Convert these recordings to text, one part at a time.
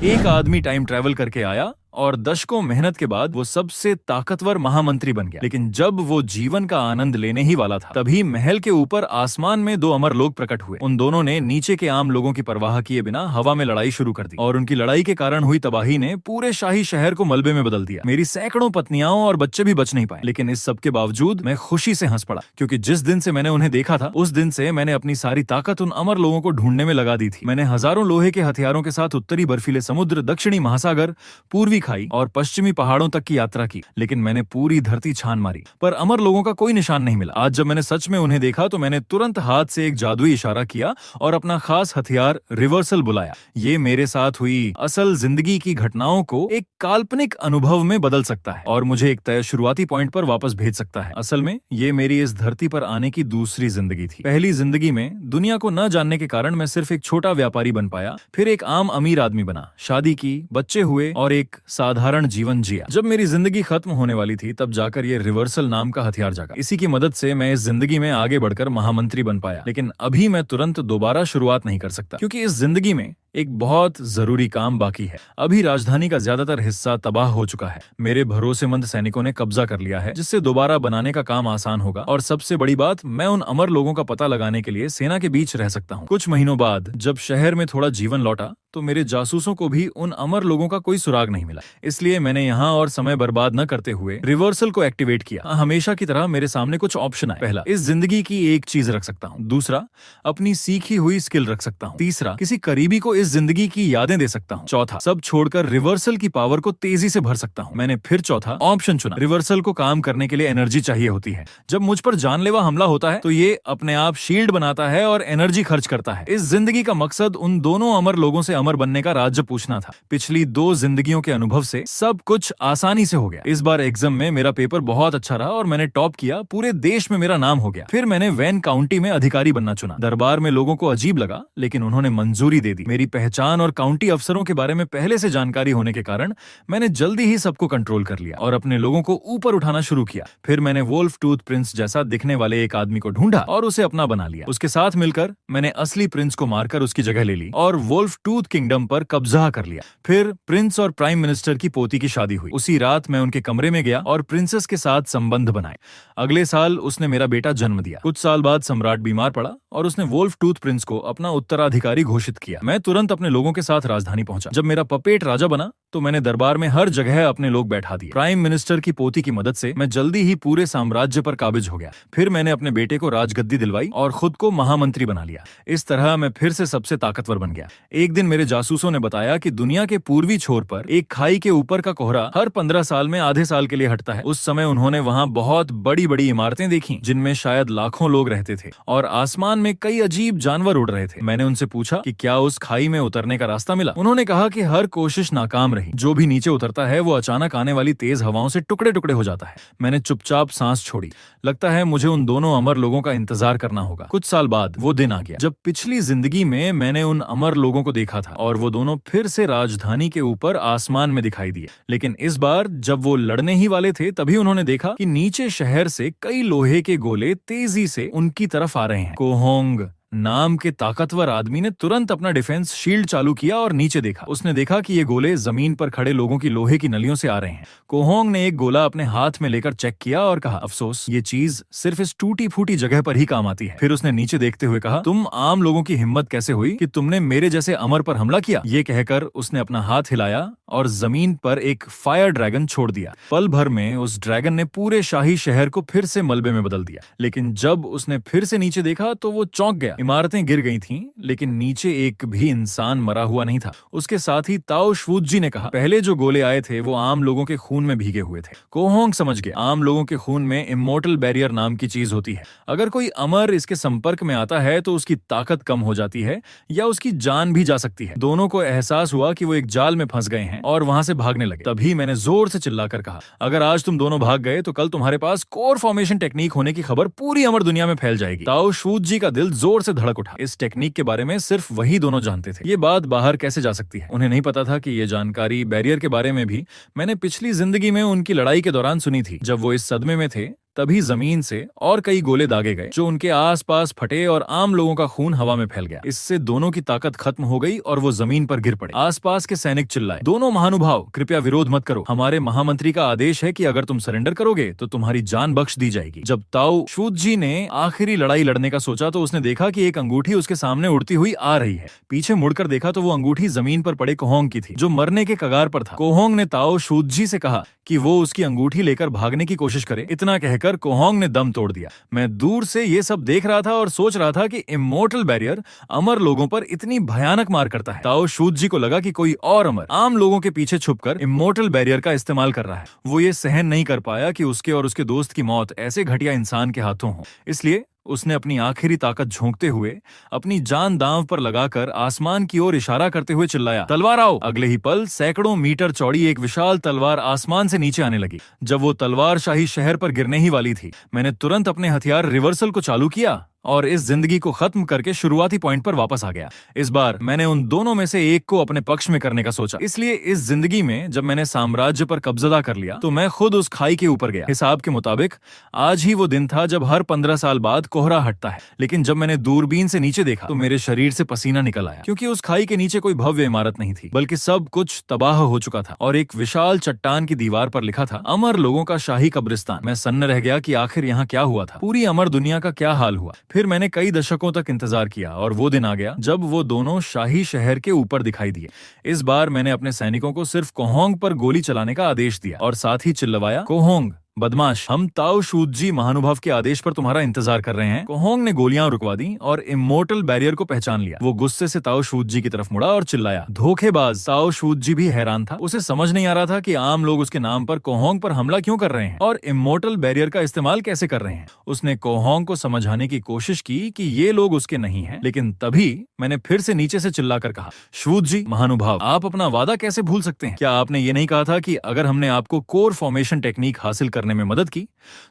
एक आदमी time travel करके आया और दशकों मेहनत के बाद वो सबसे ताकतवर महामंत्री बन गया। लेकिन जब वो जीवन का आनंद लेने ही वाला था, तभी महल के ऊपर आसमान में दो अमर लोग प्रकट हुए। उन दोनों ने नीचे के आम लोगों की परवाह किए बिना हवा में लड़ाई शुरू कर दी और उनकी लड़ाई के कारण हुई तबाही ने पूरे शाही शहर को मलबे में बदल दिया। मेरी सैकड़ों पत्नियां और बच्चे भी बच नहीं पाए। लेकिन इस सब के बावजूद मैं खुशी से हंस पड़ा, क्योंकि जिस दिन से मैंने उन्हें देखा था, उस दिन से मैंने अपनी सारी ताकत उन अमर लोगों को ढूंढने में लगा दी थी। मैंने हजारों लोहे के हथियारों के साथ उत्तरी बर्फीले समुद्र, दक्षिणी महासागर, पूर्वी खाई और पश्चिमी पहाड़ों तक की यात्रा की। लेकिन मैंने पूरी धरती छान मारी, पर अमर लोगों का कोई निशान नहीं मिला। आज जब मैंने सच में उन्हें देखा तो मैंने तुरंत हाथ से एक जादुई इशारा किया और अपना खास हथियार रिवर्सल बुलाया। ये मेरे साथ हुई असल जिंदगी की घटनाओं को एक काल्पनिक अनुभव में बदल सकता है और मुझे एक तय शुरुआती पॉइंट पर वापस भेज सकता है। असल में ये मेरी इस धरती पर आने की दूसरी जिंदगी थी। पहली जिंदगी में दुनिया को न जानने के कारण मैं सिर्फ एक छोटा व्यापारी बन पाया, फिर एक आम अमीर आदमी बना, शादी की, बच्चे हुए और एक साधारण जीवन जिया। जब मेरी जिंदगी खत्म होने वाली थी, तब जाकर ये रिवर्सल नाम का हथियार जागा। इसी की मदद से मैं इस जिंदगी में आगे बढ़कर महामंत्री बन पाया। लेकिन अभी मैं तुरंत दोबारा शुरुआत नहीं कर सकता, क्योंकि इस जिंदगी में एक बहुत जरूरी काम बाकी है। अभी राजधानी का ज्यादातर हिस्सा तबाह हो चुका है। मेरे भरोसेमंद सैनिकों ने कब्जा कर लिया है, जिससे दोबारा बनाने का काम आसान होगा। और सबसे बड़ी बात, मैं उन अमर लोगों का पता लगाने के लिए सेना के बीच रह सकता हूँ। कुछ महीनों बाद जब शहर में थोड़ा जीवन लौटा, तो मेरे जासूसों को भी उन अमर लोगों का कोई सुराग नहीं मिला। इसलिए मैंने यहाँ और समय बर्बाद न करते हुए रिवर्सल को एक्टिवेट किया। हमेशा की तरह मेरे सामने कुछ ऑप्शन आए। पहला, इस जिंदगी की एक चीज रख सकता हूँ। दूसरा, अपनी सीखी हुई स्किल रख सकता हूँ। तीसरा, किसी करीबी को इस जिंदगी की यादें दे सकता हूँ। चौथा, सब छोड़कर रिवर्सल की पावर को तेजी से भर सकता हूँ। मैंने फिर चौथा ऑप्शन चुना। रिवर्सल को काम करने के लिए एनर्जी चाहिए होती है। जब मुझ पर जानलेवा हमला होता है, तो ये अपने आप शील्ड बनाता है और एनर्जी खर्च करता है। इस जिंदगी का मकसद उन दोनों अमर लोगों से अमर बनने का राज्य पूछना था। पिछली 2 जिंदगियों के अनुभव से सब कुछ आसानी से हो गया। इस बार एग्जाम में मेरा पेपर बहुत अच्छा रहा और मैंने टॉप किया। पूरे देश में मेरा नाम हो गया। फिर मैंने वैन काउंटी में अधिकारी बनना चुना। दरबार में लोगों को अजीब लगा, लेकिन उन्होंने मंजूरी दे दी। मेरी पहचान और काउंटी अफसरों के बारे में पहले से जानकारी होने के कारण मैंने जल्दी ही सबको कंट्रोल कर लिया और अपने लोगों को ऊपर उठाना शुरू किया। फिर मैंने वोल्फ टूथ प्रिंस जैसा दिखने वाले एक आदमी को ढूंढा और उसे अपना बना लिया। उसके साथ मिलकर मैंने असली प्रिंस को मारकर उसकी जगह ले ली और वोल्फ टूथ किंगडम पर कब्जा कर लिया। फिर प्रिंस और प्राइम मिनिस्टर की पोती की शादी हुई। उसी रात मैं उनके कमरे में गया और प्रिंसेस के साथ संबंध बनाए। अगले साल उसने मेरा बेटा जन्म दिया। कुछ साल बाद सम्राट बीमार पड़ा और उसने वोल्फ टूथ प्रिंस को अपना उत्तराधिकारी घोषित किया। मैं तुरंत अपने लोगों के साथ राजधानी पहुंचा। जब मेरा पपेट राजा बना, तो मैंने दरबार में हर जगह अपने लोग बैठा दिए। प्राइम मिनिस्टर की पोती की मदद से मैं जल्दी ही पूरे साम्राज्य पर काबिज हो गया। फिर मैंने अपने बेटे को राजगद्दी दिलवाई और खुद को महामंत्री बना लिया। इस तरह मैं फिर से सबसे ताकतवर बन गया। एक दिन मेरे जासूसों ने बताया कि दुनिया के पूर्वी छोर पर एक खाई के ऊपर का कोहरा हर 15 साल में आधे साल के लिए हटता है। उस समय उन्होंने वहां बहुत बड़ी बड़ी इमारतें देखी, जिनमें शायद लाखों लोग रहते थे और आसमान में कई अजीब जानवर उड़ रहे थे। मैंने उनसे पूछा कि क्या उस खाई में उतरने का रास्ता मिला। उन्होंने कहा कि हर कोशिश नाकाम रही। जो भी नीचे उतरता है वो अचानक आने वाली तेज हवाओं से टुकड़े टुकड़े हो जाता है। मैंने चुपचाप सांस छोड़ी। लगता है मुझे उन दोनों अमर लोगों का इंतजार करना होगा। कुछ साल बाद वो दिन आ गया जब पिछली जिंदगी में मैंने उन अमर लोगों को देखा था और वो दोनों फिर से राजधानी के ऊपर आसमान में दिखाई दिए। लेकिन इस बार जब वो लड़ने ही वाले थे, तभी उन्होंने देखा कि नीचे शहर से कई लोहे के गोले तेजी से उनकी तरफ आ रहे हैं। कोहोंग नाम के ताकतवर आदमी ने तुरंत अपना डिफेंस शील्ड चालू किया और नीचे देखा। उसने देखा कि ये गोले जमीन पर खड़े लोगों की लोहे की नलियों से आ रहे हैं। कोहोंग ने एक गोला अपने हाथ में लेकर चेक किया और कहा, अफसोस, ये चीज सिर्फ इस टूटी फूटी जगह पर ही काम आती है। फिर उसने नीचे देखते हुए कहा, तुम आम लोगों की हिम्मत कैसे हुई कि तुमने मेरे जैसे अमर पर हमला किया। ये कहकर उसने अपना हाथ हिलाया और जमीन पर एक फायर ड्रैगन छोड़ दिया। पल भर में उस ड्रैगन ने पूरे शाही शहर को फिर से मलबे में बदल दिया। लेकिन जब उसने फिर से नीचे देखा तो वो चौंक गया। इमारतें गिर गई थीं, लेकिन नीचे एक भी इंसान मरा हुआ नहीं था। उसके साथ ही ताओ शूजी ने कहा, पहले जो गोले आए थे वो आम लोगों के खून में भीगे हुए थे। कोहोंग समझ गया, आम लोगों के खून में इमोर्टल बैरियर नाम की चीज होती है। अगर कोई अमर इसके संपर्क में आता है तो उसकी ताकत कम हो जाती है या उसकी जान भी जा सकती है। दोनों को एहसास हुआ कि वो एक जाल में फंस गए हैं और वहां से भागने लगे। तभी मैंने जोर से चिल्लाकर कहा, अगर आज तुम दोनों भाग गए तो कल तुम्हारे पास कोर फॉर्मेशन टेक्निक होने की खबर पूरी अमर दुनिया में फैल जाएगी। ताओ शूजी का दिल जोर से धड़क उठा। इस टेक्निक के बारे में सिर्फ वही दोनों जानते थे। ये बात बाहर कैसे जा सकती है? उन्हें नहीं पता था कि ये जानकारी बैरियर के बारे में भी मैंने पिछली जिंदगी में उनकी लड़ाई के दौरान सुनी थी। जब वो इस सदमे में थे तभी जमीन से और कई गोले दागे गए जो उनके आसपास फटे और आम लोगों का खून हवा में फैल गया। इससे दोनों की ताकत खत्म हो गई और वो जमीन पर गिर पड़े। आसपास के सैनिक चिल्लाए, दोनों महानुभाव, कृपया विरोध मत करो। हमारे महामंत्री का आदेश है कि अगर तुम सरेंडर करोगे तो तुम्हारी जान बख्श दी जाएगी। जब ताओ शूजी ने आखिरी लड़ाई लड़ने का सोचा तो उसने देखा कि एक अंगूठी उसके सामने उड़ती हुई आ रही है। पीछे मुड़कर देखा तो वो अंगूठी जमीन पर पड़े कोहोंग की थी, जो मरने के कगार पर था। कोहोंग ने ताओ शूजी से कहा कि वो उसकी अंगूठी लेकर भागने की कोशिश करे। इतना कहकर कोहोंग ने दम तोड़ दिया। मैं दूर से ये सब देख रहा था और सोच रहा था कि इमोर्टल बैरियर अमर लोगों पर इतनी भयानक मार करता है। ताओ शूजी को लगा कि कोई और अमर आम लोगों के पीछे छुपकर इमोर्टल बैरियर का इस्तेमाल कर रहा है। वो ये सहन नहीं कर पाया कि उसके और उसके दोस्त की मौत ऐसे घटिया इंसान के हाथों हो। इसलिए उसने अपनी आखिरी ताकत झोंकते हुए अपनी जान दांव पर लगाकर आसमान की ओर इशारा करते हुए चिल्लाया, तलवार आओ। अगले ही पल सैकड़ों मीटर चौड़ी एक विशाल तलवार आसमान से नीचे आने लगी। जब वो तलवार शाही शहर पर गिरने ही वाली थी, मैंने तुरंत अपने हथियार रिवर्सल को चालू किया और इस जिंदगी को खत्म करके शुरुआती पॉइंट पर वापस आ गया। इस बार मैंने उन दोनों में से एक को अपने पक्ष में करने का सोचा। इसलिए इस जिंदगी में जब मैंने साम्राज्य पर कब्जा कर लिया तो मैं खुद उस खाई के ऊपर गया। हिसाब के मुताबिक आज ही वो दिन था जब हर 15 साल बाद कोहरा हटता है। लेकिन जब मैंने दूरबीन से नीचे देखा तो मेरे शरीर से पसीना निकल आया, क्योंकि उस खाई के नीचे कोई भव्य इमारत नहीं थी, बल्कि सब कुछ तबाह हो चुका था और एक विशाल चट्टान की दीवार पर लिखा था, अमर लोगों का शाही कब्रिस्तान। मैं सन्न रह गया कि आखिर यहाँ क्या हुआ था, पूरी अमर दुनिया का क्या हाल हुआ। फिर मैंने कई दशकों तक इंतजार किया और वो दिन आ गया जब वो दोनों शाही शहर के ऊपर दिखाई दिए। इस बार मैंने अपने सैनिकों को सिर्फ कोहोंग पर गोली चलाने का आदेश दिया और साथ ही चिल्लवाया, कोहोंग बदमाश, हम ताओ शूजी महानुभाव के आदेश पर तुम्हारा इंतजार कर रहे हैं। कोहोंग ने गोलियां रुकवा दी और इमोर्टल बैरियर को पहचान लिया। वो गुस्से से ताओ शूजी की तरफ मुड़ा और चिल्लाया, धोखेबाज। ताओ शूजी भी हैरान था। उसे समझ नहीं आ रहा था कि आम लोग उसके नाम पर कोहोंग पर हमला क्यों कर रहे हैं और इमोर्टल बैरियर का इस्तेमाल कैसे कर रहे हैं। उसने कोहोंग को समझाने की कोशिश की कि ये लोग उसके नहीं हैं, लेकिन तभी मैंने फिर से नीचे से चिल्लाकर कहा, शूजी महानुभाव, आप अपना वादा कैसे भूल सकते हैं? क्या आपने ये नहीं कहा था कि अगर हमने आपको कोर फॉर्मेशन टेक्निक हासिल करने में मदद की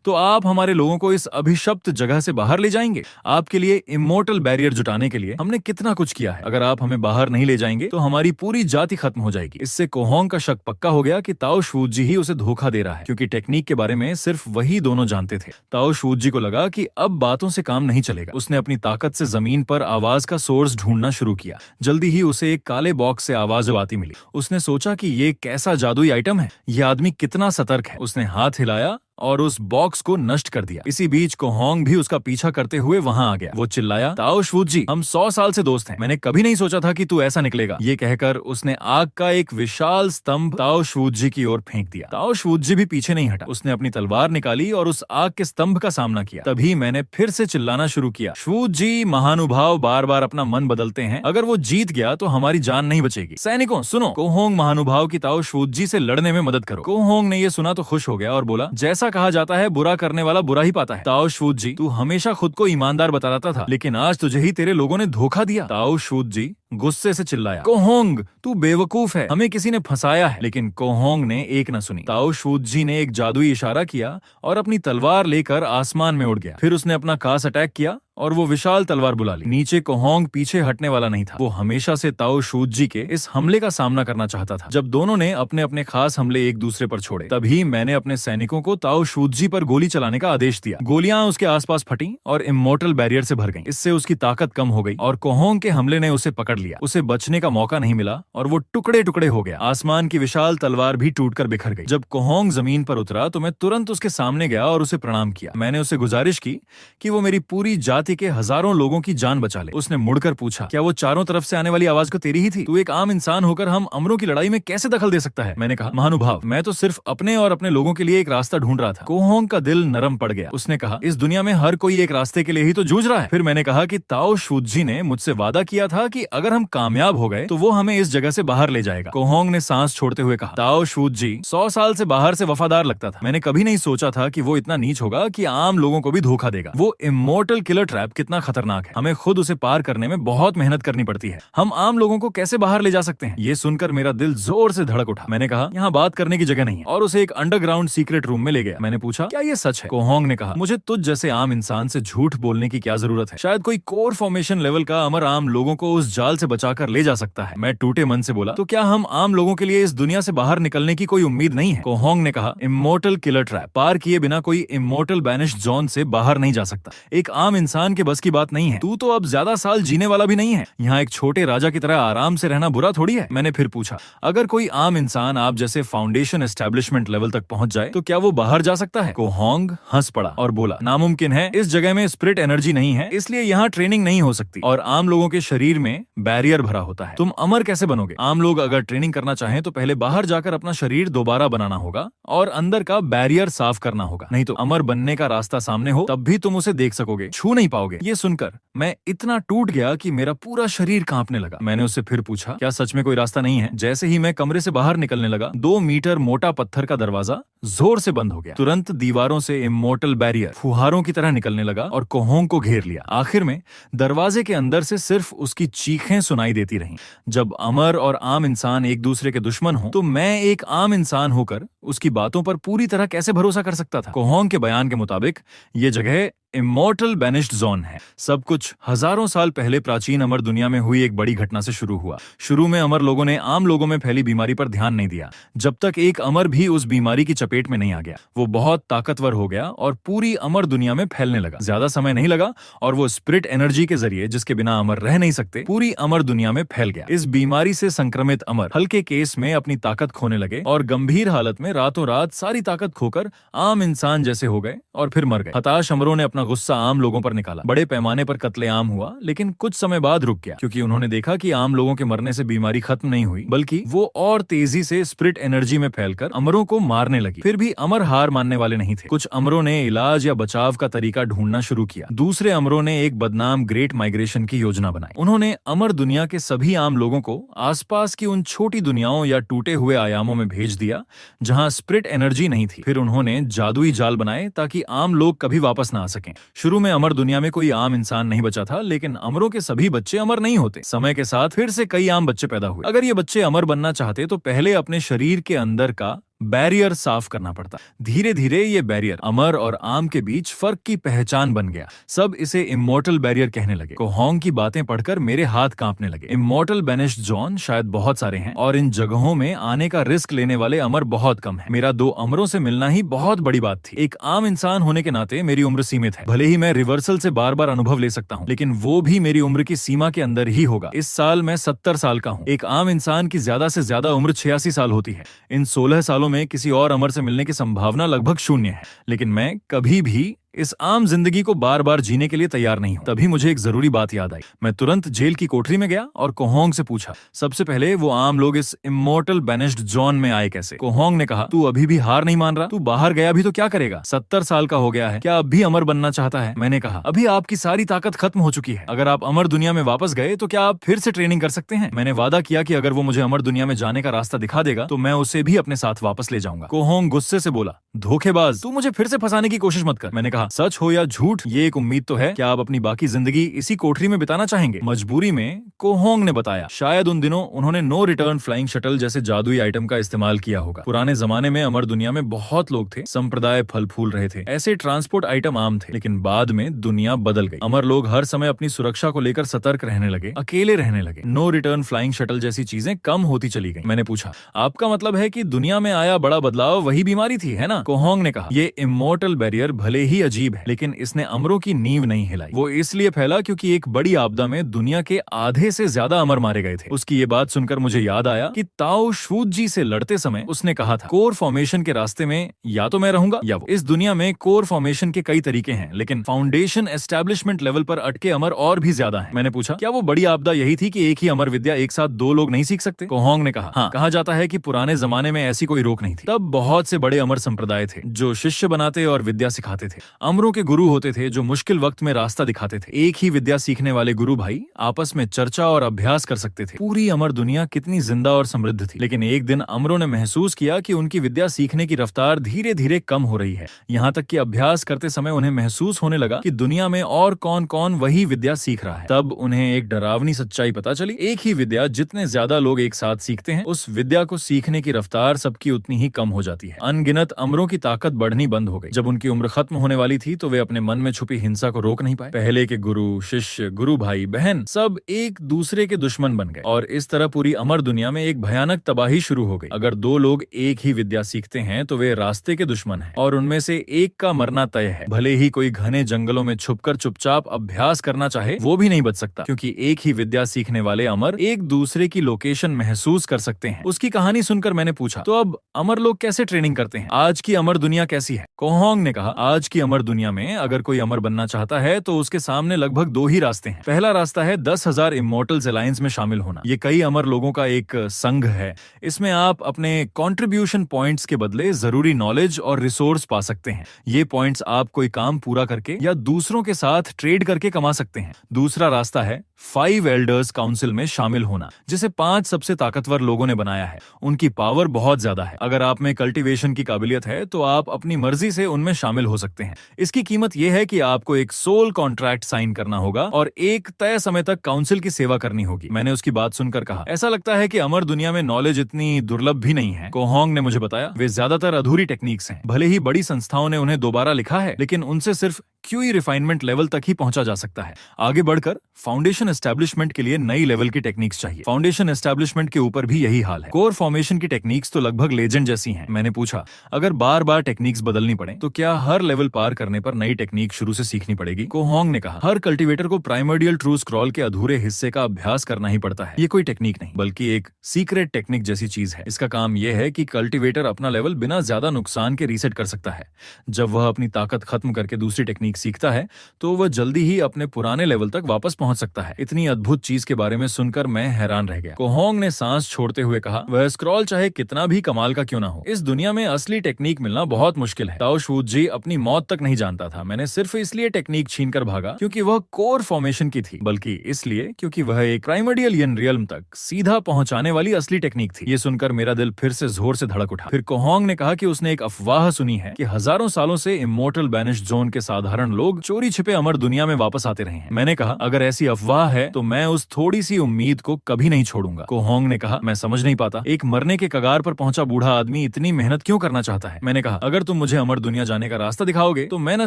तो आप हमारे लोगों को इस अभिशप्त जगह से बाहर ले जाएंगे? आपके लिए इमोर्टल बैरियर जुटाने के लिए हमने कितना कुछ किया है। अगर आप हमें बाहर नहीं ले जाएंगे तो हमारी पूरी जाति खत्म हो जाएगी। इससे कोहोंग का शक पक्का हो गया कि ताओ शूजी ही उसे धोखा दे रहा है, क्योंकि टेक्निक के बारे में सिर्फ वही दोनों जानते थे। ताओ शूजी को लगा कि अब बातों से काम नहीं चलेगा। उसने अपनी ताकत से जमीन पर आवाज का सोर्स ढूंढना शुरू किया। जल्दी ही उसे एक काले बॉक्स से आवाज आती मिली। उसने सोचा कि ये कैसा जादुई आइटम है, ये आदमी कितना सतर्क है। उसने हाथ हिलाया और उस बॉक्स को नष्ट कर दिया। इसी बीच कोहोंग भी उसका पीछा करते हुए वहां आ गया। वो चिल्लाया, ताओ शूजी, हम 100 साल से दोस्त हैं। मैंने कभी नहीं सोचा था कि तू ऐसा निकलेगा। ये कहकर उसने आग का एक विशाल स्तंभ ताओ शूजी की ओर फेंक दिया। ताओ शूजी भी पीछे नहीं हटा। उसने अपनी तलवार निकाली और उस आग के स्तंभ का सामना किया। तभी मैंने फिर से चिल्लाना शुरू किया, शूजी महानुभाव बार बार अपना मन बदलते हैं। अगर वो जीत गया तो हमारी जान नहीं बचेगी। सैनिकों सुनो, कोहोंग महानुभाव की ताओ शूजी से लड़ने में मदद करो। कोहोंग ने ये सुना तो खुश हो गया और बोला, जैसा कहा जाता है बुरा करने वाला बुरा ही पाता है। ताओ शूजी, तू हमेशा खुद को ईमानदार बताता था, लेकिन आज तुझे ही तेरे लोगों ने धोखा दिया। ताओ शूजी गुस्से से चिल्लाया, कोहोंग तू बेवकूफ है, हमें किसी ने फंसाया है। लेकिन कोहोंग ने एक न सुनी। ताओ शूजी ने एक जादुई इशारा किया और अपनी तलवार लेकर आसमान में उड़ गया। फिर उसने अपना खास अटैक किया और वो विशाल तलवार बुला ली। नीचे कोहोंग पीछे हटने वाला नहीं था। वो हमेशा से ताओ शूजी के इस हमले का सामना करना चाहता था। जब दोनों ने अपने अपने खास हमले एक दूसरे पर छोड़े, तभी मैंने अपने सैनिकों को ताओ शूजी पर गोली चलाने का आदेश दिया। गोलियां उसके आसपास फटी और इमोर्टल बैरियर से भर गईं। इससे उसकी ताकत कम हो गई और कोहोंग के हमले ने उसे पकड़ लिया। उसे बचने का मौका नहीं मिला और वो टुकड़े टुकड़े हो गया। आसमान की विशाल तलवार भी टूटकर बिखर गई। जब कोहोंग जमीन पर उतरा तो मैं तुरंत उसके सामने गया और उसे प्रणाम किया। मैंने उसे गुजारिश की कि वो मेरी पूरी जाति के हजारों लोगों की जान बचा ले। उसने मुड़कर पूछा, क्या वो चारों तरफ से आने वाली आवाज को तेरी ही थी? तू एक आम इंसान होकर हम अमरों की लड़ाई में कैसे दखल दे सकता है? मैंने कहा, महानुभाव, मैं तो सिर्फ अपने और अपने लोगों के लिए एक रास्ता ढूंढ रहा था। कोहोंग का दिल नरम पड़ गया। उसने कहा, इस दुनिया में हर कोई एक रास्ते के लिए ही तो जूझ रहा है। फिर मैंने कहा कि ताओ शूजी ने मुझसे वादा किया था कि अगर हम कामयाब हो गए तो वो हमें इस जगह से बाहर ले जाएगा। कोहोंग ने सांस छोड़ते हुए कहा, ताओ शूजी 100 साल से बाहर से वफादार लगता था। मैंने कभी नहीं सोचा था कि वो इतना नीच होगा कि आम लोगों को भी धोखा देगा। वो इमोर्टल किलर ट्रैप कितना खतरनाक है। हमें खुद उसे पार करने में बहुत मेहनत करनी पड़ती है। हम आम लोगों को कैसे बाहर ले जा सकते हैं? ये सुनकर मेरा दिल जोर से धड़क उठा। मैंने कहा, यहाँ बात करने की जगह नहीं है, और उसे एक अंडरग्राउंड सीक्रेट रूम में ले गया। मैंने पूछा, क्या ये सच है? कोहोंग ने कहा, मुझे तुझ जैसे आम इंसान से झूठ बोलने की क्या जरूरत है? शायद कोई कोर फॉर्मेशन लेवल का अमर आम लोगों को उस जाल से बचाकर ले जा सकता है। मैं टूटे मन से बोला, तो क्या हम आम लोगों के लिए इस दुनिया से बाहर निकलने की कोई उम्मीद नहीं है? कोहोंग ने कहा, इमोर्टल किलर ट्रैप पार किए बिना कोई इमोर्टल बैनिश्ड जोन से बाहर नहीं जा सकता। एक आम इंसान के बस की बात नहीं है। तू तो अब ज्यादा साल जीने वाला भी नहीं है। यहाँ एक छोटे राजा की तरह आराम से रहना बुरा थोड़ी है। मैंने फिर पूछा, अगर कोई आम इंसान आप जैसे फाउंडेशन एस्टेब्लिशमेंट लेवल तक पहुंच जाए तो क्या वो बाहर जा सकता है? कोहोंग हंस पड़ा और बोला, नामुमकिन है। इस जगह में स्पिरिट एनर्जी नहीं है, इसलिए यहाँ ट्रेनिंग नहीं हो सकती और आम लोगों के शरीर में बैरियर भरा होता है। तुम अमर कैसे बनोगे? आम लोग अगर ट्रेनिंग करना चाहें तो पहले बाहर जाकर अपना शरीर दोबारा बनाना होगा और अंदर का बैरियर साफ करना होगा, नहीं तो अमर बनने का रास्ता सामने हो तब भी तुम उसे देख सकोगे, छू नहीं पाओगे। ये सुनकर मैं इतना टूट गया कि मेरा पूरा शरीर कांपने लगा। मैंने उससे फिर पूछा, क्या सच में कोई रास्ता नहीं है? जैसे ही मैं कमरे से बाहर निकलने लगा, 2 मीटर मोटा पत्थर का दरवाजा जोर से बंद हो गया। तुरंत दीवारों से इमोर्टल बैरियर फुहारों की तरह निकलने लगा और कोहोंग को घेर लिया। आखिर में दरवाजे के अंदर से सिर्फ उसकी चीखें सुनाई देती रहीं। जब अमर और आम इंसान एक दूसरे के दुश्मन हो तो मैं एक आम इंसान होकर उसकी बातों पर पूरी तरह कैसे भरोसा कर सकता था? कोहोंग के बयान के मुताबिक ये जगह इमोर्टल बैनिश्ड जोन है। सब कुछ हजारों साल पहले प्राचीन अमर दुनिया में हुई एक बड़ी घटना से शुरू हुआ। शुरू में अमर लोगों ने आम लोगों में फैली बीमारी पर ध्यान नहीं दिया, जब तक एक अमर भी उस बीमारी की चपेट में नहीं आ गया। वो बहुत ताकतवर हो गया और पूरी अमर दुनिया में फैलने लगा। ज्यादा समय नहीं लगा और वो स्पिरिट एनर्जी के जरिए, जिसके बिना अमर रह नहीं सकते, पूरी अमर दुनिया में फैल गया। इस बीमारी से संक्रमित अमर हल्के केस में अपनी ताकत खोने लगे और गंभीर हालत में रातों रात सारी ताकत खोकर आम इंसान जैसे हो गए और फिर मर गए। हताश अमरों ने अपना गुस्सा आम लोगों पर निकाला। बड़े पैमाने पर कत्लेआम हुआ, लेकिन कुछ समय बाद रुक गया, क्योंकि उन्होंने देखा कि आम लोगों के मरने से बीमारी खत्म नहीं हुई, बल्कि वो और तेजी से स्पिरिट एनर्जी में फैलकर अमरों को मारने लगी। फिर भी अमर हार मानने वाले नहीं थे। कुछ अमरों ने इलाज या बचाव का तरीका ढूंढना शुरू किया। दूसरे अमरों ने एक बदनाम ग्रेट माइग्रेशन की योजना बनाई। उन्होंने अमर दुनिया के सभी आम लोगों को आसपास की उन छोटी दुनियाओं या टूटे हुए आयामों में भेज दिया जहां स्पिरिट एनर्जी नहीं थी। फिर उन्होंने जादुई जाल बनाए ताकि आम लोग कभी वापस ना आ सकें। शुरू में अमर दुनिया में कोई आम इंसान नहीं बचा था, लेकिन अमरों के सभी बच्चे अमर नहीं होते। समय के साथ फिर से कई आम बच्चे पैदा हुए। अगर ये बच्चे अमर बनना चाहते तो पहले अपने शरीर के अंदर का बैरियर साफ करना पड़ता। धीरे धीरे ये बैरियर अमर और आम के बीच फर्क की पहचान बन गया। सब इसे इमोर्टल बैरियर कहने लगे। कोहोंग की बातें पढ़कर मेरे हाथ कांपने लगे। इमोर्टल बैनिश्ड जोन शायद बहुत सारे हैं और इन जगहों में आने का रिस्क लेने वाले अमर बहुत कम हैं। मेरा 2 अमरों से मिलना ही बहुत बड़ी बात थी। एक आम इंसान होने के नाते मेरी उम्र सीमित है। भले ही मैं रिवर्सल से बार बार अनुभव ले सकता हूँ, लेकिन वो भी मेरी उम्र की सीमा के अंदर ही होगा। इस साल मैं 70 साल का हूँ। एक आम इंसान की ज्यादा से ज्यादा उम्र 86 साल होती है। इन 16 सालों में किसी और अमर से मिलने की संभावना लगभग 0 है, लेकिन मैं कभी भी इस आम जिंदगी को बार बार जीने के लिए तैयार नहीं हूं। तभी मुझे एक जरूरी बात याद आई। मैं तुरंत जेल की कोठरी में गया और कोहोंग से पूछा, सबसे पहले वो आम लोग इस इमोर्टल बैनिश्ड जोन में आए कैसे? कोहोंग ने कहा, तू अभी भी हार नहीं मान रहा? तू बाहर गया भी तो क्या करेगा? 70 साल का हो गया है, क्या अब भी अमर बनना चाहता है? मैंने कहा, अभी आपकी सारी ताकत खत्म हो चुकी है। अगर आप अमर दुनिया में वापस गए तो क्या आप फिर से ट्रेनिंग कर सकते हैं? मैंने वादा किया कि अगर वो मुझे अमर दुनिया में जाने का रास्ता दिखा देगा तो मैं उसे भी अपने साथ वापस ले जाऊंगा। कोहोंग गुस्से से बोला, धोखेबाज, तू मुझे फिर से फंसाने की कोशिश मत कर। मैंने कहा, सच हो या झूठ, ये एक उम्मीद तो है। क्या आप अपनी बाकी जिंदगी इसी कोठरी में बिताना चाहेंगे? मजबूरी में, कोहोंग ने बताया। शायद उन दिनों उन्होंने नो रिटर्न फ्लाइंग शटल जैसे जादुई आइटम का इस्तेमाल किया होगा। पुराने जमाने में अमर दुनिया में बहुत लोग थे, संप्रदाय फल फूल रहे थे, ऐसे ट्रांसपोर्ट आइटम आम थे। लेकिन बाद में दुनिया बदल गई। अमर लोग हर समय अपनी सुरक्षा को लेकर सतर्क रहने लगे, अकेले रहने लगे। नो रिटर्न फ्लाइंग शटल जैसी चीजें कम होती चली गई। मैंने पूछा, आपका मतलब है कि दुनिया में आया बड़ा बदलाव वही बीमारी थी, है ना? कोहोंग ने कहा, ये इमोर्टल बैरियर भले ही अजीब है, लेकिन इसने अमरों की नींव नहीं हिलाई। वो इसलिए फैला क्योंकि एक बड़ी आपदा में दुनिया के आधे से ज्यादा अमर मारे गए थे। उसकी ये बात सुनकर मुझे याद आया कि ताओ शूजी से लड़ते समय उसने कहा था, कोर फॉर्मेशन के रास्ते में या तो मैं रहूंगा या वो। इस दुनिया में कोर फॉर्मेशन के कई तरीके हैं, लेकिन फाउंडेशन एस्टेब्लिशमेंट लेवल पर अटके अमर और भी ज्यादा हैं। मैंने पूछा, क्या वो बड़ी आपदा यही थी कि एक ही अमर विद्या एक साथ 2 लोग नहीं सीख सकते? कोहोंग ने कहा, हाँ, कहा जाता है कि पुराने जमाने में ऐसी कोई रोक नहीं थी। तब बहुत से बड़े अमर संप्रदाय थे जो शिष्य बनाते और विद्या सिखाते थे। अमरों के गुरु होते थे जो मुश्किल वक्त में रास्ता दिखाते थे। एक ही विद्या सीखने वाले गुरु भाई आपस में चर्चा और अभ्यास कर सकते थे। पूरी अमर दुनिया कितनी जिंदा और समृद्ध थी। लेकिन एक दिन अमरों ने महसूस किया कि उनकी विद्या सीखने की रफ्तार धीरे धीरे कम हो रही है। यहाँ तक कि अभ्यास करते समय उन्हें महसूस होने लगा कि दुनिया में और कौन कौन वही विद्या सीख रहा है। तब उन्हें एक डरावनी सच्चाई पता चली। एक ही विद्या जितने ज्यादा लोग एक साथ सीखते हैं, उस विद्या को सीखने की रफ्तार सबकी उतनी ही कम हो जाती है। अनगिनत अमरों की ताकत बढ़नी बंद हो गई। जब उनकी उम्र खत्म होने वाली वाली थी तो वे अपने मन में छुपी हिंसा को रोक नहीं पाए। पहले के गुरु, शिष्य, गुरु भाई बहन सब एक दूसरे के दुश्मन बन गए और इस तरह पूरी अमर दुनिया में एक भयानक तबाही शुरू हो गई। अगर दो लोग एक ही विद्या सीखते हैं तो वे रास्ते के दुश्मन हैं और उनमें से एक का मरना तय है। भले ही कोई घने जंगलों में छुपकर चुपचाप अभ्यास करना चाहे, वो भी नहीं बच सकता, क्योंकि एक ही विद्या सीखने वाले अमर एक दूसरे की लोकेशन महसूस कर सकते हैं। उसकी कहानी सुनकर मैंने पूछा, तो अब अमर लोग कैसे ट्रेनिंग करते हैं? आज की अमर दुनिया कैसी है? कोहोंग ने कहा, आज की अमर दुनिया में अगर कोई अमर बनना चाहता है तो उसके सामने लगभग दो ही रास्ते हैं। पहला रास्ता है 10,000 इमोर्टल्स अलायंस में शामिल होना। ये कई अमर लोगों का एक संघ है। इसमें आप अपने कंट्रीब्यूशन पॉइंट्स के बदले जरूरी नॉलेज और रिसोर्स पा सकते हैं। ये पॉइंट्स आप कोई काम पूरा करके या दूसरों के साथ ट्रेड करके कमा सकते हैं। दूसरा रास्ता है 5 एल्डर्स काउंसिल में शामिल होना, जिसे 5 सबसे ताकतवर लोगों ने बनाया है। उनकी पावर बहुत ज्यादा है। अगर आप में कल्टीवेशन की काबिलियत है तो आप अपनी मर्जी से उनमें शामिल हो सकते हैं। इसकी कीमत यह है कि आपको एक सोल कॉन्ट्रैक्ट साइन करना होगा और एक तय समय तक काउंसिल की सेवा करनी होगी। मैंने उसकी बात सुनकर कहा, ऐसा लगता है कि अमर दुनिया में नॉलेज इतनी दुर्लभ भी नहीं है। कोहोंग ने मुझे बताया, वे ज्यादातर अधूरी टेक्निक्स हैं। भले ही बड़ी संस्थाओं ने उन्हें दोबारा लिखा है, लेकिन उनसे सिर्फ क्यूई रिफाइनमेंट लेवल तक ही पहुंचा जा सकता है। आगे बढ़कर फाउंडेशन एस्टैब्लिशमेंट के लिए नई लेवल की टेक्निक्स चाहिए। फाउंडेशन एस्टैब्लिशमेंट के ऊपर भी यही हाल है। कोर फॉर्मेशन की टेक्निक्स तो लगभग लेजेंड जैसी हैं। मैंने पूछा, अगर बार बार टेक्निक्स बदलनी पड़े तो क्या हर लेवल पार करने पर नई टेक्निक शुरू से सीखनी पड़ेगी? कोहोंग ने कहा, हर कल्टीवेटर को प्राइमर्डियल ट्रू स्क्रॉल के अधूरे हिस्से का अभ्यास करना ही पड़ता है। ये कोई टेक्निक नहीं बल्कि एक सीक्रेट टेक्निक जैसी चीज है। इसका काम यह है कि कल्टीवेटर अपना लेवल बिना ज्यादा नुकसान के रीसेट कर सकता है। जब वह अपनी ताकत खत्म करके दूसरी टेक्निक सीखता है तो वह जल्दी ही अपने पुराने लेवल तक वापस पहुंच सकता है। इतनी अद्भुत चीज के बारे में सुनकर मैं हैरान रह गया। कोहोंग ने सांस छोड़ते हुए कहा, वह स्क्रॉल चाहे कितना भी कमाल का क्यों ना हो, इस दुनिया में असली टेक्निक मिलना बहुत मुश्किल है। ताओ शूजी अपनी मौत तक नहीं जानता था। मैंने सिर्फ इसलिए टेक्निक छीनकर भागा क्योंकि वह कोर फॉर्मेशन की थी, बल्कि इसलिए क्योंकि वह एक प्राइमर्डियल यन रियल्म तक सीधा पहुंचाने वाली असली टेक्निक थी। ये सुनकर मेरा दिल फिर से जोर से धड़क उठा। फिर कोहोंग ने कहा कि उसने एक अफवाह सुनी है कि हजारों सालों से इमोर्टल बैनिश जोन के साधारण लोग चोरी छिपे अमर दुनिया में वापस आते रहे हैं। मैंने कहा, अगर ऐसी अफवाह है तो मैं उस थोड़ी सी उम्मीद को कभी नहीं छोड़ूंगा। कोहोंग ने कहा, मैं समझ नहीं पाता, एक मरने के कगार पर पहुंचा बूढ़ा आदमी इतनी मेहनत क्यों करना चाहता है? मैंने कहा, अगर तुम मुझे अमर दुनिया जाने का रास्ता दिखाओगे तो मैं न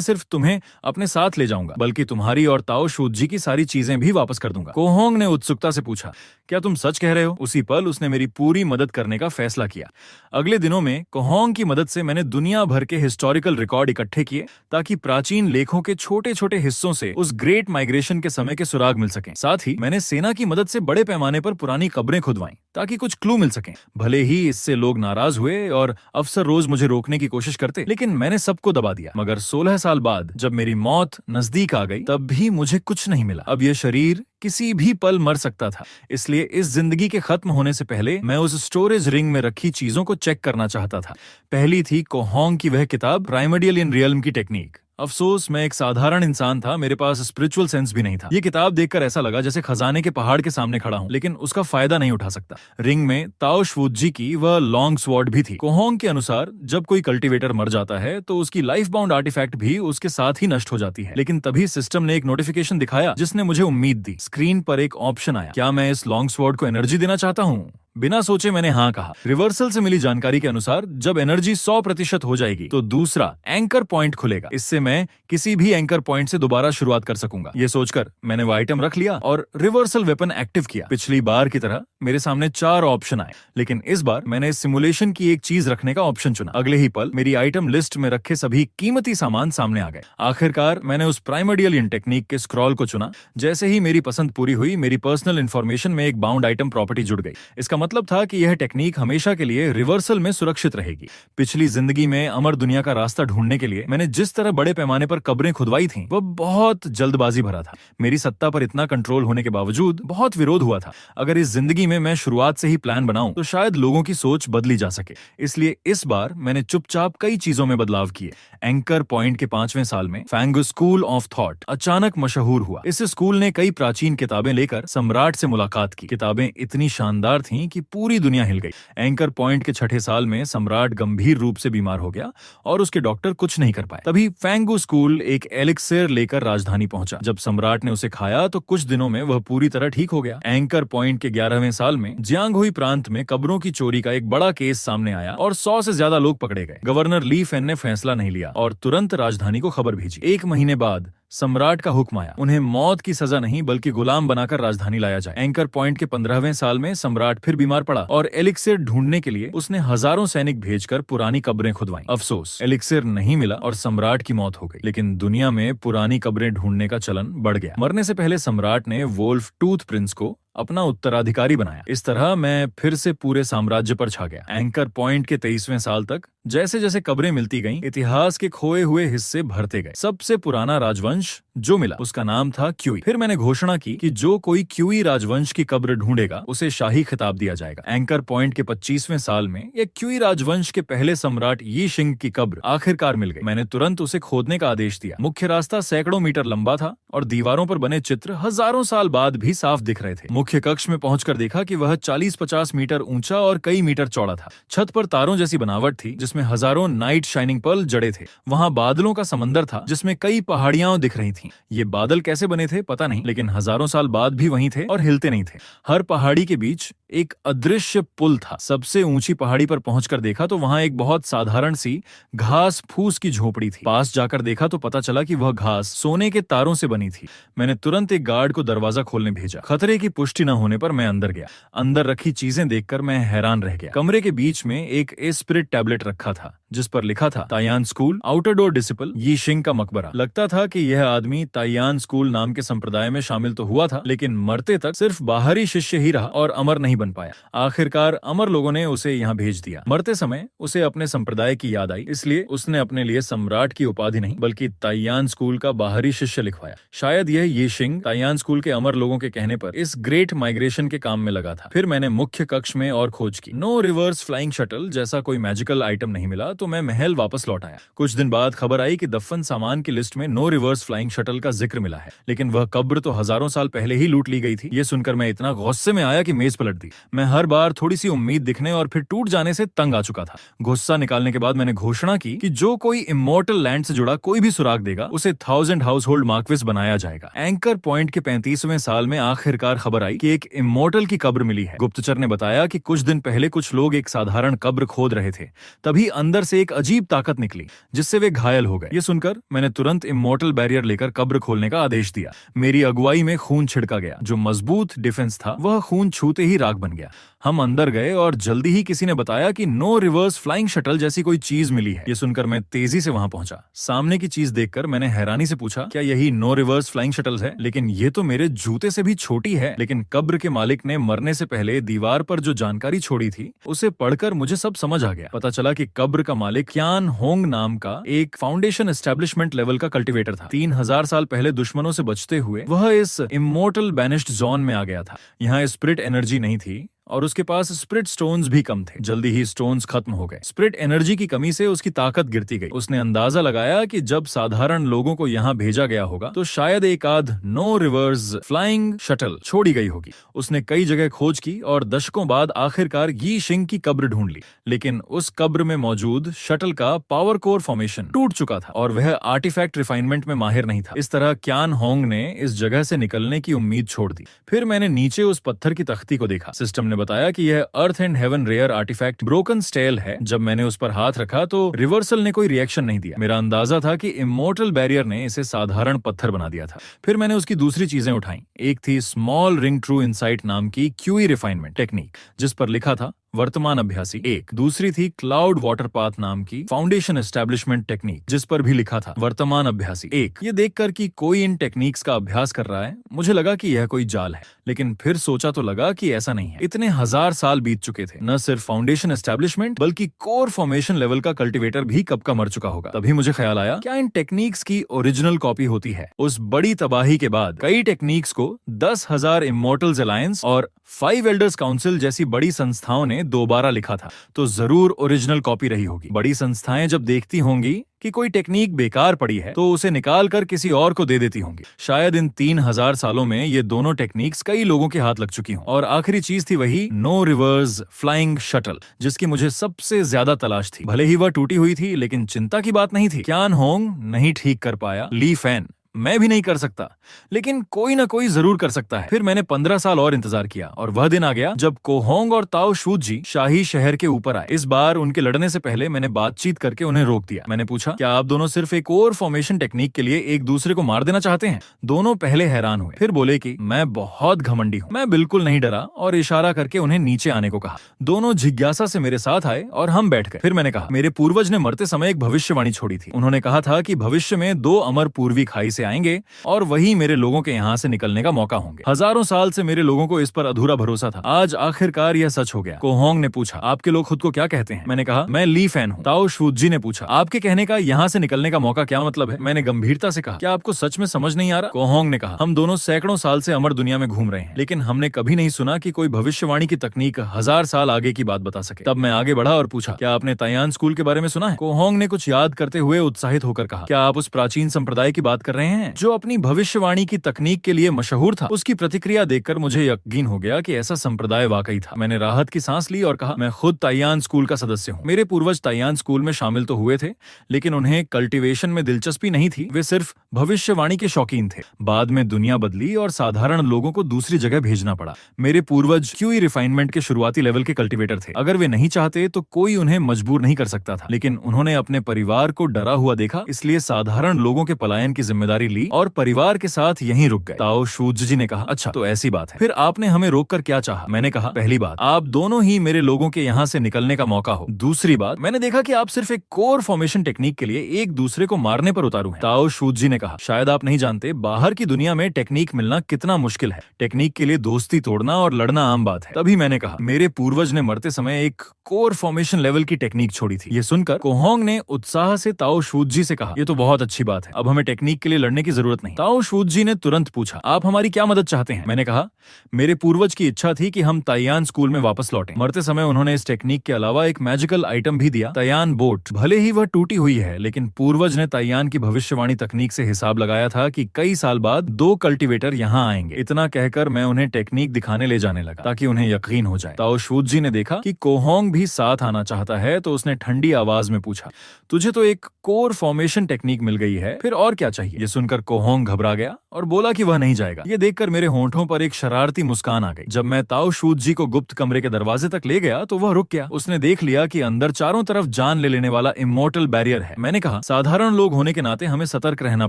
सिर्फ तुम्हें अपने साथ ले जाऊंगा बल्कि तुम्हारी और ताओ शूजी की सारी चीजें भी वापस कर दूंगा। कोहोंग ने उत्सुकता से पूछा, क्या तुम सच कह रहे हो? उसी पल उसने मेरी पूरी मदद करने का फैसला किया। अगले दिनों में कोहोंग की मदद से मैंने दुनिया भर के हिस्टोरिकल रिकॉर्ड इकट्ठे किए ताकि प्राचीन लेखों के छोटे छोटे हिस्सों से उस ग्रेट माइग्रेशन के समय के सुराग मिल सकें। साथ ही मैंने सेना की मदद से बड़े पैमाने पर पुरानी कब्रें खुदवाईं ताकि कुछ क्लू मिल सकें। भले ही इससे लोग नाराज हुए और अफसर रोज मुझे रोकने की कोशिश करते, लेकिन मैंने सबको दबा दिया। मगर 16 साल बाद जब मेरी मौत नजदीक आ गई तब भी मुझे कुछ नहीं मिला। अब यह शरीर किसी भी पल मर सकता था, इसलिए इस जिंदगी के खत्म होने से पहले मैं उस स्टोरेज रिंग में रखी चीजों को चेक करना चाहता था। पहली थी कोहोंग की वह किताब प्राइमर्डियल इन रियल्म की टेक्निक। अफसोस मैं एक साधारण इंसान था, मेरे पास स्पिरिचुअल सेंस भी नहीं था। ये किताब देखकर ऐसा लगा जैसे खजाने के पहाड़ के सामने खड़ा हूं, लेकिन उसका फायदा नहीं उठा सकता। रिंग में ताओ शूजी की वह लॉन्ग स्वॉर्ड भी थी। कोहोंग के अनुसार जब कोई कल्टीवेटर मर जाता है तो उसकी लाइफ बाउंड आर्टिफैक्ट भी उसके साथ ही नष्ट हो जाती है। लेकिन तभी सिस्टम ने एक नोटिफिकेशन दिखाया जिसने मुझे उम्मीद दी। स्क्रीन पर एक ऑप्शन आया, क्या मैं इस लॉन्ग स्वॉर्ड को एनर्जी देना चाहता हूँ? बिना सोचे मैंने हाँ कहा। रिवर्सल से मिली जानकारी के अनुसार जब एनर्जी 100% हो जाएगी तो दूसरा एंकर पॉइंट खुलेगा। इससे मैं किसी भी एंकर पॉइंट से दोबारा शुरुआत कर सकूंगा। ये सोचकर मैंने वो आइटम रख लिया और रिवर्सल वेपन एक्टिव किया। पिछली बार की तरह मेरे सामने 4 ऑप्शन आए, लेकिन इस बार मैंने सिमुलेशन की एक चीज रखने का ऑप्शन चुना। अगले ही पल मेरी आइटम लिस्ट में रखे सभी कीमती सामान सामने आ गए। आखिरकार मैंने उस प्राइमर्डियल इन टेक्निक के स्क्रॉल को चुना। जैसे ही मेरी पसंद पूरी हुई, मेरी पर्सनल इंफॉर्मेशन में एक बाउंड आइटम प्रॉपर्टी जुड़ गई। इसका मतलब था कि यह टेक्निक हमेशा के लिए रिवर्सल में सुरक्षित रहेगी। पिछली जिंदगी में अमर दुनिया का रास्ता ढूंढने के लिए मैंने जिस तरह बड़े पैमाने पर कब्रें खुदवाई थीं, वह बहुत जल्दबाजी भरा था। मेरी सत्ता पर इतना कंट्रोल होने के बावजूद बहुत विरोध हुआ था। अगर इस जिंदगी में मैं शुरुआत से ही प्लान बनाऊं तो शायद लोगों की सोच बदली जा सके। इसलिए इस बार मैंने चुपचाप कई चीजों में बदलाव किए। एंकर पॉइंट के 5वें साल में फैंगो स्कूल ऑफ थॉट अचानक मशहूर हुआ। इस स्कूल ने कई प्राचीन किताबें लेकर सम्राट से मुलाकात की। किताबें इतनी शानदार थीं कि पूरी दुनिया हिल गई। एंकर पॉइंट के 6ठे साल में सम्राट गंभीर रूप से बीमार हो गया और उसके डॉक्टर कुछ नहीं कर पाए। तभी फैंगो स्कूल एक एलिक्सिर लेकर राजधानी पहुंचा। जब सम्राट ने उसे खाया तो कुछ दिनों में वह पूरी तरह ठीक हो गया। एंकर पॉइंट के 11वें साल में जियांगहुई प्रांत में कब्रों की चोरी का एक बड़ा केस सामने आया और 100 से ज्यादा लोग पकड़े गए। गवर्नर ली फेन ने फैसला नहीं लिया और तुरंत राजधानी को खबर भेजी। 1 महीने बाद सम्राट का हुक्म आया, उन्हें मौत की सजा नहीं बल्कि गुलाम बनाकर राजधानी लाया जाए। एंकर पॉइंट के 15वें साल में सम्राट फिर बीमार पड़ा और एलिक्सिर ढूंढने के लिए उसने हजारों सैनिक भेजकर पुरानी कब्रें खुदवाईं। अफसोस, एलिक्सिर नहीं मिला और सम्राट की मौत हो गई। लेकिन दुनिया में पुरानी कब्रें ढूंढने का चलन बढ़ गया। मरने से पहले सम्राट ने वोल्फ टूथ प्रिंस को अपना उत्तराधिकारी बनाया। इस तरह मैं फिर से पूरे साम्राज्य पर छा गया। एंकर पॉइंट के 23वें साल तक जैसे जैसे कब्रें मिलती गईं, इतिहास के खोए हुए हिस्से भरते गए। सबसे पुराना राजवंश जो मिला उसका नाम था क्यूई। फिर मैंने घोषणा की कि जो कोई क्यूई राजवंश की कब्र ढूंढेगा उसे शाही खिताब दिया जाएगा। एंकर पॉइंट के 25वें साल में एक क्यूई राजवंश के पहले सम्राट यी शिंग की कब्र आखिरकार मिल गई। मैंने तुरंत उसे खोदने का आदेश दिया। मुख्य रास्ता सैकड़ों मीटर लंबा था और दीवारों पर बने चित्र हजारों साल बाद भी साफ दिख रहे थे। मुख्य कक्ष में पहुंचकर देखा कि वह 40-50 मीटर ऊंचा और कई मीटर चौड़ा था। छत पर तारों जैसी बनावट थी जिसमें हजारों नाइट शाइनिंग पर्ल जड़े थे। वहां बादलों का समंदर था जिसमें कई पहाड़ियां दिख रही थीं। ये बादल कैसे बने थे पता नहीं, लेकिन हजारों साल बाद भी वहीं थे और हिलते नहीं थे। हर पहाड़ी के बीच एक अदृश्य पुल था। सबसे ऊंची पहाड़ी पर पहुंचकर देखा तो वहां एक बहुत साधारण सी घास फूस की झोपड़ी थी। पास जाकर देखा तो पता चला कि वह घास सोने के तारों से बनी थी। मैंने तुरंत एक गार्ड को दरवाजा खोलने भेजा। खतरे की पुष्टि न होने पर मैं अंदर गया। अंदर रखी चीजें देखकर मैं हैरान रह गया। कमरे के बीच में एक एस्पिरिट टैबलेट रखा था जिस पर लिखा था ताइयान स्कूल, आउटर डोर डिसिपल, यी शिंग का मकबरा। लगता था कि यह आदमी ताइयान स्कूल नाम के संप्रदाय में शामिल तो हुआ था, लेकिन मरते तक सिर्फ बाहरी शिष्य ही रहा और अमर नहीं बन पाया। आखिरकार अमर लोगों ने उसे यहाँ भेज दिया। मरते समय उसे अपने संप्रदाय की याद आई, इसलिए उसने अपने लिए सम्राट की उपाधि नहीं बल्कि ताइयान स्कूल का बाहरी शिष्य लिखवाया। शायद यह यी शिंग ताइयान स्कूल के अमर लोगों के कहने पर इस ग्रेट माइग्रेशन के काम में लगा था। फिर मैंने मुख्य कक्ष में और खोज की। नो रिवर्स फ्लाइंग शटल जैसा कोई मैजिकल आइटम नहीं मिला तो मैं महल वापस लौट आया। कुछ दिन बाद खबर आई कि दफन सामान की लिस्ट में नो रिवर्स फ्लाइंग शटल का जिक्र मिला है, लेकिन वह कब्र तो हजारों साल पहले ही लूट ली गई थी। ये सुनकर मैं इतना गुस्से में आया कि मेज पलट दी। मैं हर बार थोड़ी सी उम्मीद दिखने और फिर टूट जाने से तंग आ चुका था। गुस्सा निकालने के बाद मैंने घोषणा की कि जो कोई इमोर्टल लैंड से जुड़ा कोई भी सुराग देगा उसे 1000 हाउस होल्ड मार्क्विस बनाया जाएगा। एंकर पॉइंट के 35वें साल में आखिरकार खबर आई कि एक इमोर्टल की कब्र मिली है। गुप्तचर ने बताया कि कुछ दिन पहले कुछ लोग एक साधारण कब्र खोद रहे थे, तभी अंदर से एक अजीब ताकत निकली जिससे वे घायल हो गए। ये सुनकर मैंने तुरंत इमोर्टल बैरियर लेकर कब्र खोलने का आदेश दिया। मेरी अगुवाई में खून छिड़का गया। जो मजबूत डिफेंस था वह खून छूते ही राख बन गया। हम अंदर गए और जल्दी ही किसी ने बताया कि नो रिवर्स फ्लाइंग शटल जैसी कोई चीज मिली है। ये सुनकर मैं तेजी से वहां पहुंचा। सामने की चीज देखकर मैंने हैरानी से पूछा, क्या यही नो रिवर्स फ्लाइंग शटल है? लेकिन ये तो मेरे जूते से भी छोटी है। लेकिन कब्र के मालिक ने मरने से पहले दीवार पर जो जानकारी छोड़ी थी उसे पढ़कर मुझे सब समझ आ गया। पता चला कि कब्र का मालिक क्यान होंग नाम का एक फाउंडेशन एस्टेब्लिशमेंट लेवल का कल्टिवेटर था। 3000 साल पहले दुश्मनों से बचते हुए वह इस इमोर्टल बैनिश्ड जोन में आ गया था। यहाँ स्पिरिट एनर्जी नहीं थी और उसके पास स्पिरिट स्टोन्स भी कम थे। जल्दी ही स्टोन्स खत्म हो गए। स्पिरिट एनर्जी की कमी से उसकी ताकत गिरती गई। उसने अंदाजा लगाया कि जब साधारण लोगों को यहाँ भेजा गया होगा तो शायद एक आध नो रिवर्स फ्लाइंग शटल छोड़ी गई होगी। उसने कई जगह खोज की और दशकों बाद आखिरकार यी शिंग की कब्र ढूंढ ली, लेकिन उस कब्र में मौजूद शटल का पावर कोर फॉर्मेशन टूट चुका था और वह आर्टिफैक्ट रिफाइनमेंट में माहिर नहीं था। इस तरह क्यान होंग ने इस जगह से निकलने की उम्मीद छोड़ दी। फिर मैंने नीचे उस पत्थर की तख्ती को देखा। सिस्टम ने बताया कि यह earth and heaven rare artifact broken stale है। जब मैंने उस पर हाथ रखा तो रिवर्सल ने कोई रिएक्शन नहीं दिया। मेरा अंदाजा था कि इमोर्टल बैरियर ने इसे साधारण पत्थर बना दिया था। फिर मैंने उसकी दूसरी चीजें उठाई। एक थी स्मॉल रिंग ट्रू इनसाइट नाम की क्यूई रिफाइनमेंट टेक्निक जिस पर लिखा था वर्तमान अभ्यासी 1। दूसरी थी क्लाउड वाटर पाथ नाम की फाउंडेशन एस्टेब्लिशमेंट टेक्निक जिस पर भी लिखा था वर्तमान अभ्यासी 1। ये देखकर कि कोई इन टेक्निक्स का अभ्यास कर रहा है मुझे लगा कि यह कोई जाल है, लेकिन फिर सोचा तो लगा कि ऐसा नहीं है। इतने 1000 साल बीत चुके थे, न सिर्फ फाउंडेशन एस्टेब्लिशमेंट बल्कि कोर फॉर्मेशन लेवल का कल्टिवेटर भी कब का मर चुका होगा। तभी मुझे ख्याल आया, क्या इन टेक्निक्स की ओरिजिनल कॉपी होती है? उस बड़ी तबाही के बाद कई टेक्निक्स को 10,000 इमोर्टल्स अलायंस और 5 एल्डर्स काउंसिल जैसी बड़ी संस्थाओं ने दोबारा लिखा था, तो जरूर ओरिजिनल कॉपी रही होगी। बड़ी संस्थाएं जब देखती होंगी कि कोई टेक्निक बेकार पड़ी है तो उसे निकाल कर किसी और को दे देती होंगी। शायद इन 3000 सालों में ये दोनों टेक्निक्स कई लोगों के हाथ लग चुकी हों। और आखिरी चीज थी वही नो रिवर्स फ्लाइंग शटल जिसकी मुझे सबसे ज्यादा तलाश थी। भले ही वह टूटी हुई थी लेकिन चिंता की बात नहीं थी। क्यान होंग नहीं ठीक कर पाया, ली फेन मैं भी नहीं कर सकता, लेकिन कोई ना कोई जरूर कर सकता है। फिर मैंने 15 साल और इंतजार किया और वह दिन आ गया जब कोहोंग और ताओ शूजी शाही शहर के ऊपर आए। इस बार उनके लड़ने से पहले मैंने बातचीत करके उन्हें रोक दिया। मैंने पूछा, क्या आप दोनों सिर्फ एक और फॉर्मेशन टेक्निक के लिए एक दूसरे को मार देना चाहते हैं? दोनों पहले हैरान हुए, फिर बोले कि मैं बहुत घमंडी हूँ। मैं बिल्कुल नहीं डरा और इशारा करके उन्हें नीचे आने को कहा। दोनों जिज्ञासा से मेरे साथ आए और हम बैठ गए। फिर मैंने कहा, मेरे पूर्वज ने मरते समय एक भविष्यवाणी छोड़ी थी। उन्होंने कहा था कि भविष्य में 2 अमर पूर्वी खाई से आएंगे और वही मेरे लोगों के यहाँ से निकलने का मौका होंगे। हजारों साल से मेरे लोगों को इस पर अधूरा भरोसा था। आज आखिरकार यह सच हो गया। कोहोंग ने पूछा, आपके लोग खुद को क्या कहते हैं? मैंने कहा, मैं ली फैन हूँ। ताओ शूजी ने पूछा, आपके कहने का यहाँ से निकलने का मौका क्या मतलब है? मैंने गंभीरता से कहा, क्या आपको सच में समझ नहीं आ रहा? कोहोंग ने कहा, हम दोनों सैकड़ों साल से अमर दुनिया में घूम रहे हैं, लेकिन हमने कभी नहीं सुना कि कोई भविष्यवाणी की तकनीक 1000 साल आगे की बात बता सके। तब मैं आगे बढ़ा और पूछा, क्या आपने तायान स्कूल के बारे में सुना है? कोहोंग ने कुछ याद करते हुए उत्साहित होकर कहा, क्या आप उस प्राचीन संप्रदाय की बात कर रहे हैं जो अपनी भविष्यवाणी की तकनीक के लिए मशहूर था? उसकी प्रतिक्रिया देखकर मुझे यकीन हो गया कि ऐसा संप्रदाय वाकई था। मैंने राहत की सांस ली और कहा, मैं खुद तायान स्कूल का सदस्य हूँ। मेरे पूर्वज तायान स्कूल में शामिल तो हुए थे, लेकिन उन्हें कल्टीवेशन में दिलचस्पी नहीं थी। वे सिर्फ भविष्यवाणी के शौकीन थे। बाद में दुनिया बदली और साधारण लोगों को दूसरी जगह भेजना पड़ा। मेरे पूर्वज क्यूई रिफाइनमेंट के शुरुआती लेवल के कल्टीवेटर थे। अगर वे नहीं चाहते तो कोई उन्हें मजबूर नहीं कर सकता था, लेकिन उन्होंने अपने परिवार को डरा हुआ देखा, इसलिए साधारण लोगों के पलायन की जिम्मेदारी ली और परिवार के साथ यहीं रुक गए। ताओ शूजी ने कहा, अच्छा तो ऐसी बात है। फिर आपने हमें रोककर क्या चाहा? मैंने कहा, पहली बात, आप दोनों ही मेरे लोगों के यहाँ से निकलने का मौका हो। दूसरी बात, मैंने देखा कि आप सिर्फ एक कोर फॉर्मेशन टेक्निक के लिए एक दूसरे को मारने पर उतारू हैं। ताओ शूजी ने कहा, शायद आप नहीं जानते बाहर की दुनिया में टेक्निक मिलना कितना मुश्किल है। टेक्निक के लिए दोस्ती तोड़ना और लड़ना आम बात है। तभी मैंने कहा, मेरे पूर्वज ने मरते समय एक कोर फॉर्मेशन लेवल की टेक्निक छोड़ी थी। ये सुनकर कोहोंग ने उत्साह से ताओ शूजी से कहा, ये तो बहुत अच्छी बात है, अब हमें टेक्निक के लिए लड़ने की जरूरत नहीं। ताओ शूजी ने तुरंत पूछा, आप हमारी क्या मदद चाहते हैं? मैंने कहा, मेरे पूर्वज की इच्छा थी कि हम तायान स्कूल में वापस लौटें। मरते समय उन्होंने इस टेक्निक के अलावा एक मैजिकल आइटम भी दिया, तायान बोट। भले ही वह टूटी हुई है, लेकिन पूर्वज ने तायान की भविष्यवाणी तकनीक से हिसाब लगाया था कि कई साल बाद 2 कल्टीवेटर यहाँ आएंगे। इतना कहकर मैं उन्हें टेक्निक दिखाने ले जाने लगा ताकि उन्हें यकीन हो जाए। ताओ शूजी ने देखा कि कोहोंग भी साथ आना चाहता है, तो उसने ठंडी आवाज में पूछा, तुझे तो एक कोर फॉर्मेशन टेक्निक मिल गई है, फिर और क्या चाहिए? ये सुनकर कोहोंग घबरा गया और बोला कि वह नहीं जाएगा। ये देखकर मेरे होंठों पर एक शरारती मुस्कान आ गई। जब मैं ताओ शूजी को गुप्त कमरे के दरवाजे तक ले गया तो वह रुक गया। उसने देख लिया कि अंदर चारों तरफ जान ले लेने वाला इमोर्टल बैरियर है। मैंने कहा, साधारण लोग होने के नाते हमें सतर्क रहना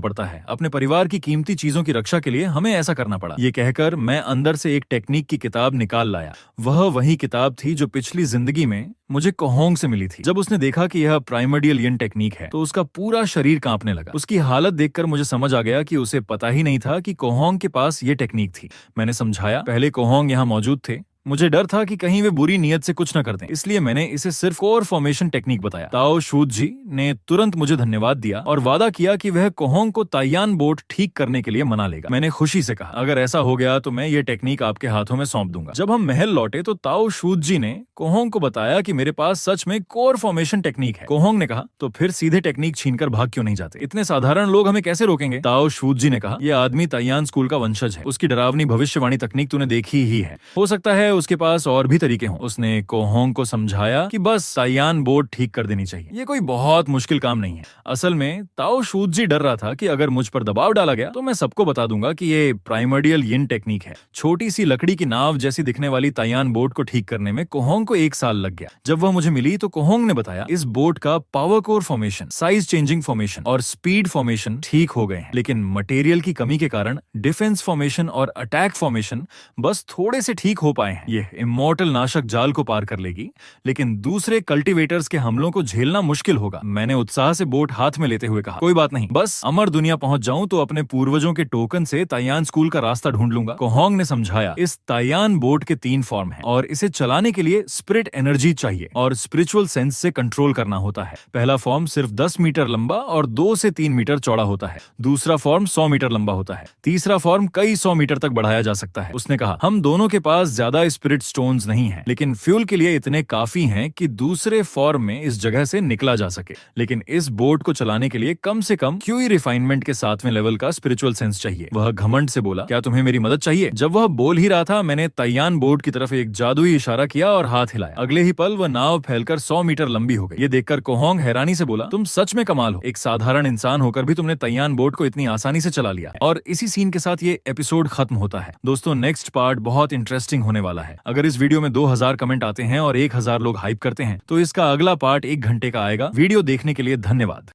पड़ता है। अपने परिवार की कीमती चीजों की रक्षा के लिए हमें ऐसा करना पड़ा। ये कहकर मैं अंदर से एक टेक्निक की किताब निकाल लाया। वह वही किताब थी जो पिछली जिंदगी में मुझे कोहोंग से मिली थी। जब उसने देखा कि यह प्राइमर्डियल यिन टेक्निक है तो उसका पूरा शरीर कांपने लगा। उसकी हालत देखकर मुझे समझ आ गया कि उसे पता ही नहीं था कि कोहोंग के पास ये टेक्निक थी। मैंने समझाया, पहले कोहोंग यहाँ मौजूद थे, मुझे डर था कि कहीं वे बुरी नीयत से कुछ न कर दें, इसलिए मैंने इसे सिर्फ कोर फॉर्मेशन टेक्निक बताया। ताओ शूजी ने तुरंत मुझे धन्यवाद दिया और वादा किया कि वह कोहोंग को तायान बोट ठीक करने के लिए मना लेगा। मैंने खुशी से कहा, अगर ऐसा हो गया तो मैं ये टेक्निक आपके हाथों में सौंप दूंगा। जब हम महल लौटे तो ताओ शूजी ने कोहोंग को बताया कि मेरे पास सच में कोर फॉर्मेशन टेक्निक है। कोहोंग ने कहा, तो फिर सीधे टेक्निक छीनकर भाग क्यों नहीं जाते? इतने साधारण लोग हमें कैसे रोकेंगे? ताओ शूजी ने कहा, यह आदमी तायान स्कूल का वंशज है, उसकी डरावनी भविष्यवाणी तकनीक तूने देखी ही है, हो सकता है उसके पास और भी तरीके हों। उसने कोहोंग को समझाया कि बस तायान बोर्ड ठीक कर देनी चाहिए, ये कोई बहुत मुश्किल काम नहीं है। असल में ताओ शूजी डर रहा था कि अगर मुझ पर दबाव डाला गया तो मैं सबको बता दूंगा कि ये प्राइमर्डियल यिन टेक्निक है। छोटी सी लकड़ी की नाव जैसी दिखने वाली तायान बोट को ठीक करने में कोहोंग को 1 साल लग गया। जब वह मुझे मिली तो कोहोंग ने बताया, इस बोट का power core formation, size changing formation और स्पीड फॉर्मेशन ठीक हो गए हैं, लेकिन मटेरियल की कमी के कारण डिफेंस फॉर्मेशन और अटैक फॉर्मेशन बस थोड़े से ठीक हो पाए हैं। ये इमॉर्टल नाशक जाल को पार कर लेगी, लेकिन दूसरे कल्टीवेटर्स के हमलों को झेलना मुश्किल होगा। मैंने उत्साह से बोट हाथ में लेते हुए कहा, कोई बात नहीं, बस अमर दुनिया पहुंच जाऊं तो अपने पूर्वजों के टोकन से तायान स्कूल का रास्ता ढूंढ लूंगा। कोहोंग ने समझाया, इस तायान बोट के 3 फॉर्म हैं और इसे चलाने के लिए स्पिरिट एनर्जी चाहिए और स्पिरिचुअल सेंस से कंट्रोल करना होता है। पहला फॉर्म सिर्फ 10 मीटर लंबा और 2 से 3 मीटर चौड़ा होता है। दूसरा फॉर्म 100 मीटर लंबा होता है। तीसरा फॉर्म कई 100 मीटर तक बढ़ाया जा सकता है। उसने कहा, हम दोनों के पास ज्यादा स्पिरिट स्टोन्स नहीं हैं, लेकिन फ्यूल के लिए इतने काफी हैं कि दूसरे फॉर्म में इस जगह से निकला जा सके। लेकिन इस बोट को चलाने के लिए कम से कम क्यूई रिफाइनमेंट के 7वें लेवल का स्पिरिचुअल सेंस चाहिए। वह घमंड से बोला, क्या तुम्हें मेरी मदद चाहिए? जब वह बोल ही रहा था, मैंने तैयान बोट की तरफ एक जादुई इशारा किया और हाथ हिलाया। अगले ही पल वह नाव फैलकर 100 मीटर लंबी हो गई। ये देखकर कोहोंग हैरानी से बोला, तुम सच में कमाल हो। एक साधारण इंसान होकर भी तुमने तैयान बोट को इतनी आसानी से चला लिया। और इसी सीन के साथ ये एपिसोड खत्म होता है। दोस्तों, नेक्स्ट पार्ट बहुत इंटरेस्टिंग होने वाला है। अगर इस वीडियो में 2000 कमेंट आते हैं और 1000 लोग हाइप करते हैं तो इसका अगला पार्ट 1 घंटे का आएगा। वीडियो देखने के लिए धन्यवाद।